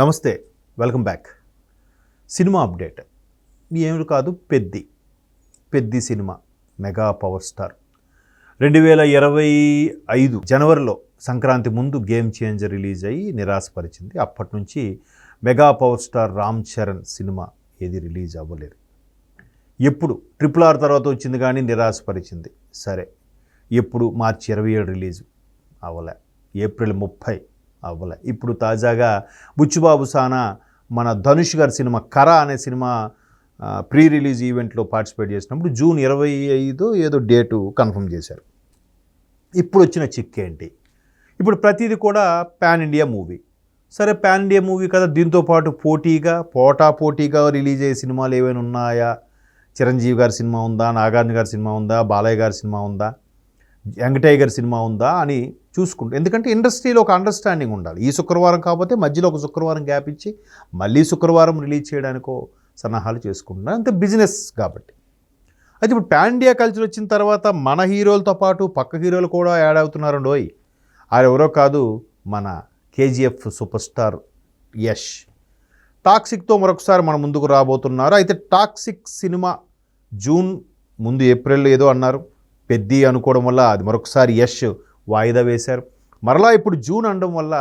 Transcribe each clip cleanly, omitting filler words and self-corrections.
నమస్తే, welcome back. Cinema update ఏమి కాదు, Peddi cinema mega power star 2025 జనవరిలో సంక్రాంతి ముందు గేమ్ చేంజర్ రిలీజ్ అయ్యి నిరాశపరిచింది. అప్పటి నుంచి mega power star Ram Charan cinema ఏది రిలీజ్ అవ్వలేదు. ఎప్పుడు RRR తర్వాత వచ్చింది కానీ నిరాశపరిచింది. సరే, ఎప్పుడు మార్చి 27 రిలీజ్ అవ్వలే, ఏప్రిల్ 30 అవ్వలే. ఇప్పుడు తాజాగా బుచ్చిబాబు సానా మన ధనుష్ గారి సినిమా కరా అనే సినిమా ప్రీ రిలీజ్ ఈవెంట్లో పార్టిసిపేట్ చేసినప్పుడు జూన్ 25 ఏదో డేటు కన్ఫర్మ్ చేశారు. ఇప్పుడు వచ్చిన చిక్ ఏంటి? ఇప్పుడు ప్రతిదీ కూడా పాన్ ఇండియా మూవీ. సరే, పాన్ ఇండియా మూవీ కదా, దీంతోపాటు పోటాపోటీగా రిలీజ్ అయ్యే సినిమాలు ఏమైనా ఉన్నాయా? చిరంజీవి గారి సినిమా ఉందా, నాగార్జున గారి సినిమా ఉందా, బాలయ్య గారి సినిమా ఉందా, యంగ్ టైగర్ సినిమా ఉందా అని చూసుకుంటూ, ఎందుకంటే ఇండస్ట్రీలో ఒక అండర్స్టాండింగ్ ఉండాలి. ఈ శుక్రవారం కాకపోతే మధ్యలో ఒక శుక్రవారం గ్యాప్ ఇచ్చి మళ్ళీ శుక్రవారం రిలీజ్ చేయడానికో సన్నాహాలు చేసుకుంటున్నారు. అంతే, బిజినెస్ కాబట్టి. అయితే ఇప్పుడు పాన్ ఇండియా కల్చర్ వచ్చిన తర్వాత మన హీరోలతో పాటు పక్క హీరోలు కూడా యాడ్ అవుతున్నారండోయ్. ఆయన ఎవరో కాదు, మన KGF సూపర్ స్టార్ యష్. టాక్సిక్తో మరొకసారి మన ముందుకు రాబోతున్నారు. అయితే టాక్సిక్ సినిమా జూన్ ముందు ఏప్రిల్ ఏదో అన్నారు, పెద్ది అనుకోవడం వల్ల అది మరొకసారి యష్ వాయిదా వేశారు. మరలా ఇప్పుడు జూన్ అనడం వల్ల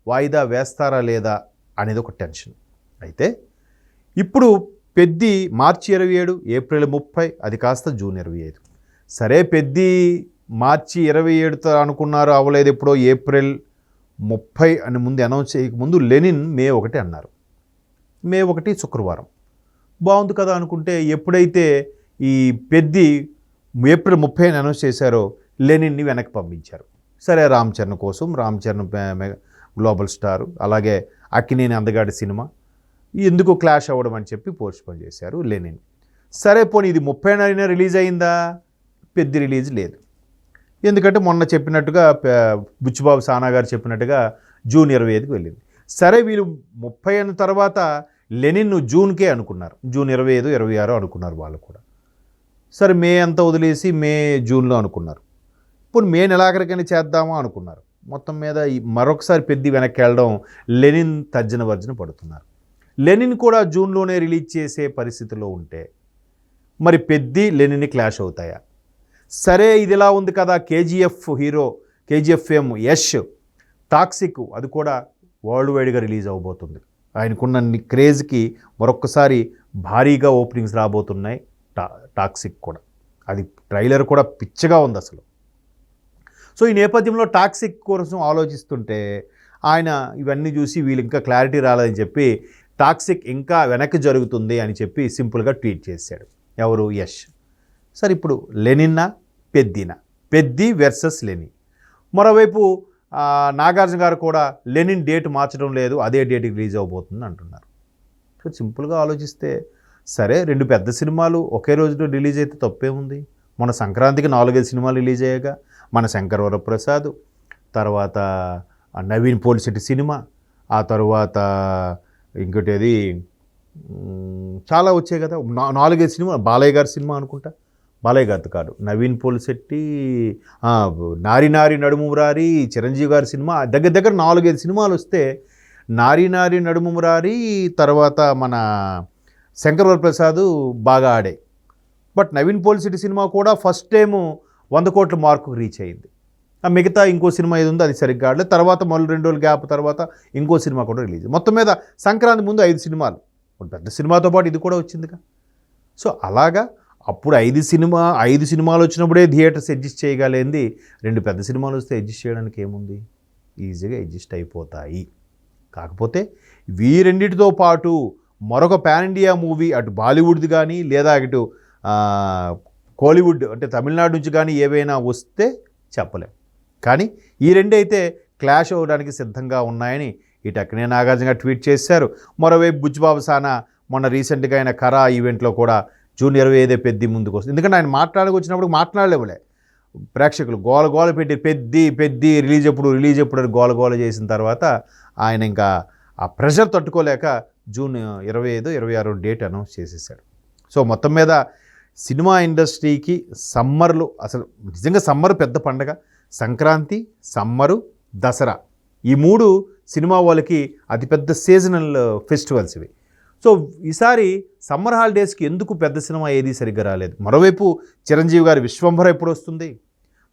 వాయిదా వేస్తారా లేదా అనేది ఒక టెన్షన్. అయితే ఇప్పుడు పెద్ది మార్చి 27, ఏప్రిల్ 30, అది కాస్త జూన్ 25. సరే, పెద్ది మార్చి 27 అనుకున్నారు, అవ్వలేదు. ఎప్పుడో ఏప్రిల్ 30 అని ముందు అనౌన్స్ చేయకముందు లెనిన్ మే 1 అన్నారు. మే 1 శుక్రవారం, బాగుంది కదా అనుకుంటే, ఎప్పుడైతే ఈ పెద్ది ఏప్రిల్ 30 అని అనౌన్స్ చేశారో లెనిన్ని వెనక్కి పంపించారు. సరే, రామ్ చరణ్ కోసం, రామ్ చరణ్ గ్లోబల్ స్టార్, అలాగే అక్కినేని అందగాడి సినిమా ఎందుకు క్లాష్ అవ్వడం అని చెప్పి పోస్ట్పోన్ చేశారు లెనిన్. సరే, పోనీ ఇది 30న రిలీజ్ అయిందా? పెద్ది రిలీజ్ లేదు. ఎందుకంటే మొన్న చెప్పినట్టుగా బుచ్చిబాబు సానా గారు చెప్పినట్టుగా జూన్ 25కి వెళ్ళింది. సరే, వీళ్ళు 30 అయిన తర్వాత లెనిన్ జూన్కే అనుకున్నారు, జూన్ 25, 26 అనుకున్నారు వాళ్ళు కూడా. సరే, మే అంతా వదిలేసి జూన్లో అనుకున్నారు. ఇప్పుడు మే నెలాఖరికని చేద్దామా అనుకున్నారు. మొత్తం మీద మరొకసారి పెద్ది వెనక్కి వెళ్ళడం లెనిన్ తర్జన వర్జన పడుతున్నారు. లెనిన్ కూడా జూన్లోనే రిలీజ్ చేసే పరిస్థితిలో ఉంటే మరి పెద్ది లెనిన్ని క్లాష్ అవుతాయా? సరే, ఇదిలా ఉంది కదా, KGF ఫేమ్ యష్ టాక్సిక్, అది కూడా వరల్డ్ వైడ్గా రిలీజ్ అవబోతుంది. ఆయనకున్న క్రేజ్కి మరొక్కసారి భారీగా ఓపెనింగ్స్ రాబోతున్నాయి. టాక్సిక్ కూడా, అది ట్రైలర్ కూడా పిచ్చగా ఉంది అసలు. సో ఈ నేపథ్యంలో టాక్సిక్ కోసం ఆలోచిస్తుంటే ఆయన ఇవన్నీ చూసి వీళ్ళు ఇంకా క్లారిటీ రాలేదని చెప్పి టాక్సిక్ ఇంకా వెనక్కి జరుగుతుంది అని చెప్పి సింపుల్గా ట్వీట్ చేశాడు. ఎవరు? యష్. సరే, ఇప్పుడు లెనిన్నా పెద్దినా? పెద్ది వర్సెస్ లెనిన్. మరోవైపు నాగార్జున గారు కూడా లెనిన్ డేట్ మార్చడం లేదు, అదే డేట్కి రిలీజ్ అవబోతుంది అంటున్నారు. సో సింపుల్గా ఆలోచిస్తే సరే, 2 పెద్ద సినిమాలు ఒకే రోజులో రిలీజ్ అయితే తప్పేముంది? మన సంక్రాంతికి 4-5 సినిమాలు రిలీజ్ అయ్యాక, మన శంకర్ వరప్రసాద్, తర్వాత నవీన్ పోలిశెట్టి సినిమా, ఆ తర్వాత ఇంకోటేది చాలా వచ్చాయి కదా, 4-5 సినిమా. బాలయ్య గారి సినిమా అనుకుంటా, బాలయ్య గారితో కాదు, నవీన్ పోలిశెట్టి, నారి నడుము మురారి, చిరంజీవి గారి సినిమా, దగ్గర 4-5 సినిమాలు వస్తే నారి నడుము మురారి తర్వాత మన శంకర్ వరప్రసాద్ బాగా ఆడాయి. బట్ నవీన్ పోలిశెట్టి సినిమా కూడా ఫస్ట్ టైము 100 కోట్ల మార్కు రీచ్ అయింది. ఆ మిగతా ఇంకో సినిమా ఏది ఉందో అది సరిగ్గా ఆడలేదు. తర్వాత మళ్ళీ 2 రోజుల గ్యాప్ తర్వాత ఇంకో సినిమా కూడా రిలీజ్. మొత్తం మీద సంక్రాంతి ముందు 5 సినిమాలు, పెద్ద సినిమాతో పాటు ఇది కూడా వచ్చిందిగా. సో అలాగా అప్పుడు 5 సినిమాలు వచ్చినప్పుడే థియేటర్స్ అడ్జస్ట్ చేయగలిగింది. 2 పెద్ద సినిమాలు వస్తే అడ్జస్ట్ చేయడానికి ఏముంది, ఈజీగా అడ్జస్ట్ అయిపోతాయి. కాకపోతే వీరెండిటితో పాటు మరొక పాన్ ఇండియా మూవీ, అటు బాలీవుడ్ది కానీ లేదా ఇటు కోలీవుడ్ అంటే తమిళనాడు నుంచి కానీ ఏవైనా వస్తే చెప్పలేం. కానీ ఈ రెండైతే క్లాష్ అవ్వడానికి సిద్ధంగా ఉన్నాయని ఇటు అక్కినేని నాగార్జున గారు ట్వీట్ చేశారు. మరోవైపు బుచ్చిబాబు సానా మొన్న రీసెంట్గా ఆయన కరా ఈవెంట్లో కూడా జూన్ 25 పెద్ది ముందుకు వస్తుంది. ఎందుకంటే ఆయన వచ్చినప్పుడు మాట్లాడలేవులే, ప్రేక్షకులు గోల పెట్టి పెద్ది రిలీజ్ ఎప్పుడు అని గోల చేసిన తర్వాత ఆయన ఇంకా ఆ ప్రెషర్ తట్టుకోలేక జూన్ 25, 26 డేట్ అనౌన్స్ చేసేసాడు. సో మొత్తం మీద సినిమా ఇండస్ట్రీకి సమ్మర్లు, అసలు నిజంగా సమ్మర్ పెద్ద పండగ. సంక్రాంతి, సమ్మరు, దసరా, ఈ 3 సినిమా వాళ్ళకి అతిపెద్ద సీజనల్ ఫెస్టివల్స్ ఇవి. సో ఈసారి సమ్మర్ హాలిడేస్కి ఎందుకు పెద్ద సినిమా ఏది సరిగ్గా రాలేదు. మరోవైపు చిరంజీవి గారి విశ్వంభర ఎప్పుడు వస్తుంది,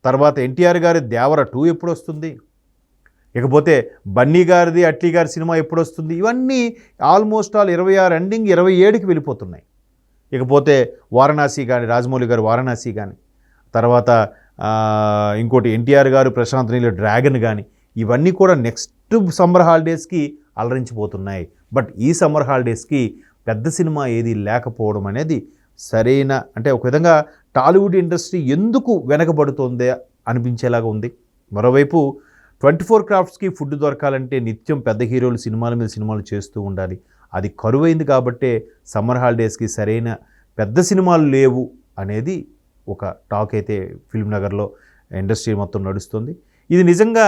తర్వాత ఎన్టీఆర్ గారి దేవర 2 ఎప్పుడు వస్తుంది, ఇకపోతే బన్నీ గారిది అట్లీ గారి సినిమా ఎప్పుడు వస్తుంది, ఇవన్నీ ఆల్మోస్ట్ ఆల్ 26 ఎండింగ్ 27కి వెళ్ళిపోతున్నాయి. ఇకపోతే వారణాసి కానీ, రాజమౌళి గారు వారణాసి కానీ, తర్వాత ఇంకోటి ఎన్టీఆర్ గారు ప్రశాంత్ నీల్ డ్రాగన్ కానీ, ఇవన్నీ కూడా నెక్స్ట్ సమ్మర్ హాలిడేస్కి అలరించిపోతున్నాయి. బట్ ఈ సమ్మర్ హాలిడేస్కి పెద్ద సినిమా ఏది లేకపోవడం అనేది సరైన, అంటే ఒక విధంగా టాలీవుడ్ ఇండస్ట్రీ ఎందుకు వెనకబడుతోందే అనిపించేలాగా ఉంది. మరోవైపు 24 క్రాఫ్ట్స్కి ఫుడ్ దొరకాలంటే నిత్యం పెద్ద హీరోలు సినిమాల మీద సినిమాలు చేస్తూ ఉండాలి. అది కరువైంది కాబట్టే సమ్మర్ హాలిడేస్కి సరైన పెద్ద సినిమాలు లేవు అనేది ఒక టాక్ అయితే ఫిల్మ్ నగర్లో ఇండస్ట్రీ మొత్తం నడుస్తుంది. ఇది నిజంగా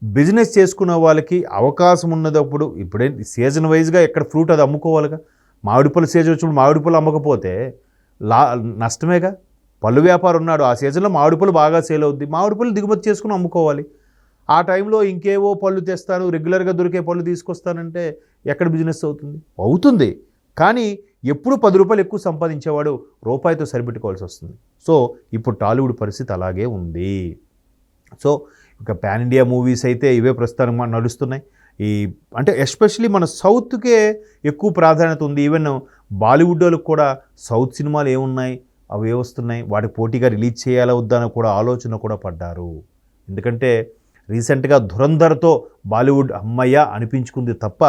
బిజినెస్ చేసుకున్న వాళ్ళకి అవకాశం ఉన్నదప్పుడు, ఇప్పుడే సీజన్ వైజ్గా ఎక్కడ ఫ్రూట్ అది అమ్ముకోవాలిగా. మామిడిపళ్ళు సీజన్ వచ్చినప్పుడు మామిడిపళ్ళు అమ్మకపోతే నష్టమేగా. పళ్ళు వ్యాపారం ఉన్నాడు, ఆ సీజన్లో మామిడిపళ్ళు బాగా సేల్ అవుద్ది, మామిడిపళ్ళు దిగుమతి చేసుకుని అమ్ముకోవాలి. ఆ టైంలో ఇంకేవో పళ్ళు తెస్తాను, రెగ్యులర్గా దొరికే పళ్ళు తీసుకొస్తానంటే ఎక్కడ బిజినెస్ అవుతుంది? అవుతుంది, కానీ ఎప్పుడు 10 రూపాయలు ఎక్కువ సంపాదించేవాడు రూపాయితో సరిపెట్టుకోవాల్సి వస్తుంది. సో ఇప్పుడు టాలీవుడ్ పరిస్థితి అలాగే ఉంది. సో ఇక పాన్ ఇండియా మూవీస్ అయితే ఇవే ప్రస్తుతానికి మనం నడుస్తున్నాయి. అంటే ఎస్పెషలీ మన సౌత్కే ఎక్కువ ప్రాధాన్యత ఉంది. ఈవెన్ బాలీవుడ్ వాళ్ళకి కూడా సౌత్ సినిమాలు ఏమున్నాయి, అవి ఏ వస్తున్నాయి, వాటికి పోటీగా రిలీజ్ చేయాలా వద్దా అని కూడా ఆలోచన కూడా పడ్డారు. ఎందుకంటే రీసెంట్గా ధురంధర్తో బాలీవుడ్ అమ్మయ్య అనిపించుకుంది తప్ప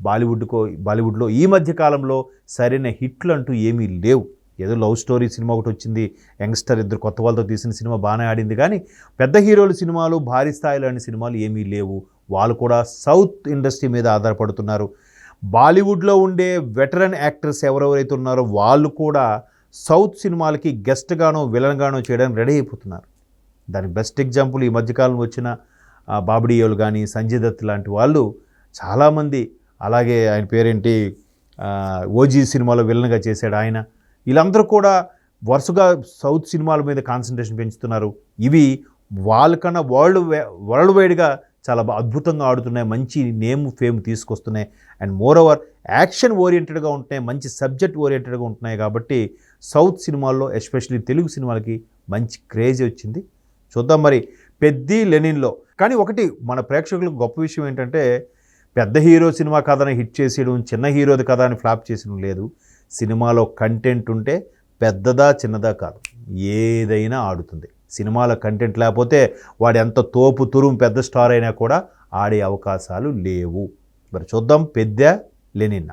బాలీవుడ్లో ఈ మధ్య కాలంలో సరైన హిట్లు అంటూ ఏమీ లేవు. ఏదో లవ్ స్టోరీ సినిమా ఒకటి వచ్చింది, యంగ్స్టర్ ఇద్దరు కొత్త వాళ్ళతో తీసిన సినిమా బాగానే ఆడింది, కానీ పెద్ద హీరోల సినిమాలు భారీ స్థాయిలోని సినిమాలు ఏమీ లేవు. వాళ్ళు కూడా సౌత్ ఇండస్ట్రీ మీద ఆధారపడుతున్నారు. బాలీవుడ్లో ఉండే వెటరన్ యాక్టర్స్ ఎవరెవరైతే ఉన్నారో వాళ్ళు కూడా సౌత్ సినిమాలకి గెస్ట్గానో విలన్గానో చేయడానికి రెడీ అయిపోతున్నారు. దానికి బెస్ట్ ఎగ్జాంపుల్ ఈ మధ్యకాలంలో వచ్చిన బాబడియోలు కానీ, సంజయ్ దత్ లాంటి వాళ్ళు చాలామంది, అలాగే ఆయన పేరేంటి, ఓజీ సినిమాలో విలన్గా చేశాడు ఆయన. వీళ్ళందరూ కూడా వరుసగా సౌత్ సినిమాల మీద కాన్సన్ట్రేషన్ పెంచుతున్నారు. ఇవి వాళ్ళకన్నా వరల్డ్ వైడ్గా చాలా అద్భుతంగా ఆడుతున్నాయి, మంచి నేమ్ ఫేమ్ తీసుకొస్తున్నాయి. అండ్ మోర్ ఓవర్ యాక్షన్ ఓరియంటెడ్గా ఉంటున్నాయి, మంచి సబ్జెక్ట్ ఓరియంటెడ్గా ఉంటున్నాయి. కాబట్టి సౌత్ సినిమాల్లో ఎస్పెషల్లీ తెలుగు సినిమాలకి మంచి క్రేజ్ వచ్చింది. చూద్దాం మరి పెద్ది లెనిన్లో. కానీ ఒకటి మన ప్రేక్షకులకు గొప్ప విషయం ఏంటంటే, పెద్ద హీరో సినిమా కథని హిట్ చేసేయడం, చిన్న హీరోది కథ అని ఫ్లాప్ చేసడం లేదు. సినిమాలో కంటెంట్ ఉంటే పెద్దదా చిన్నదా కాదు, ఏదైనా ఆడుతుంది. సినిమాలో కంటెంట్ లేకపోతే వాడు ఎంత తోపు తురుము పెద్ద స్టార్ అయినా కూడా ఆడే అవకాశాలు లేవు. మరి చూద్దాం పెద్ద లెనిన్.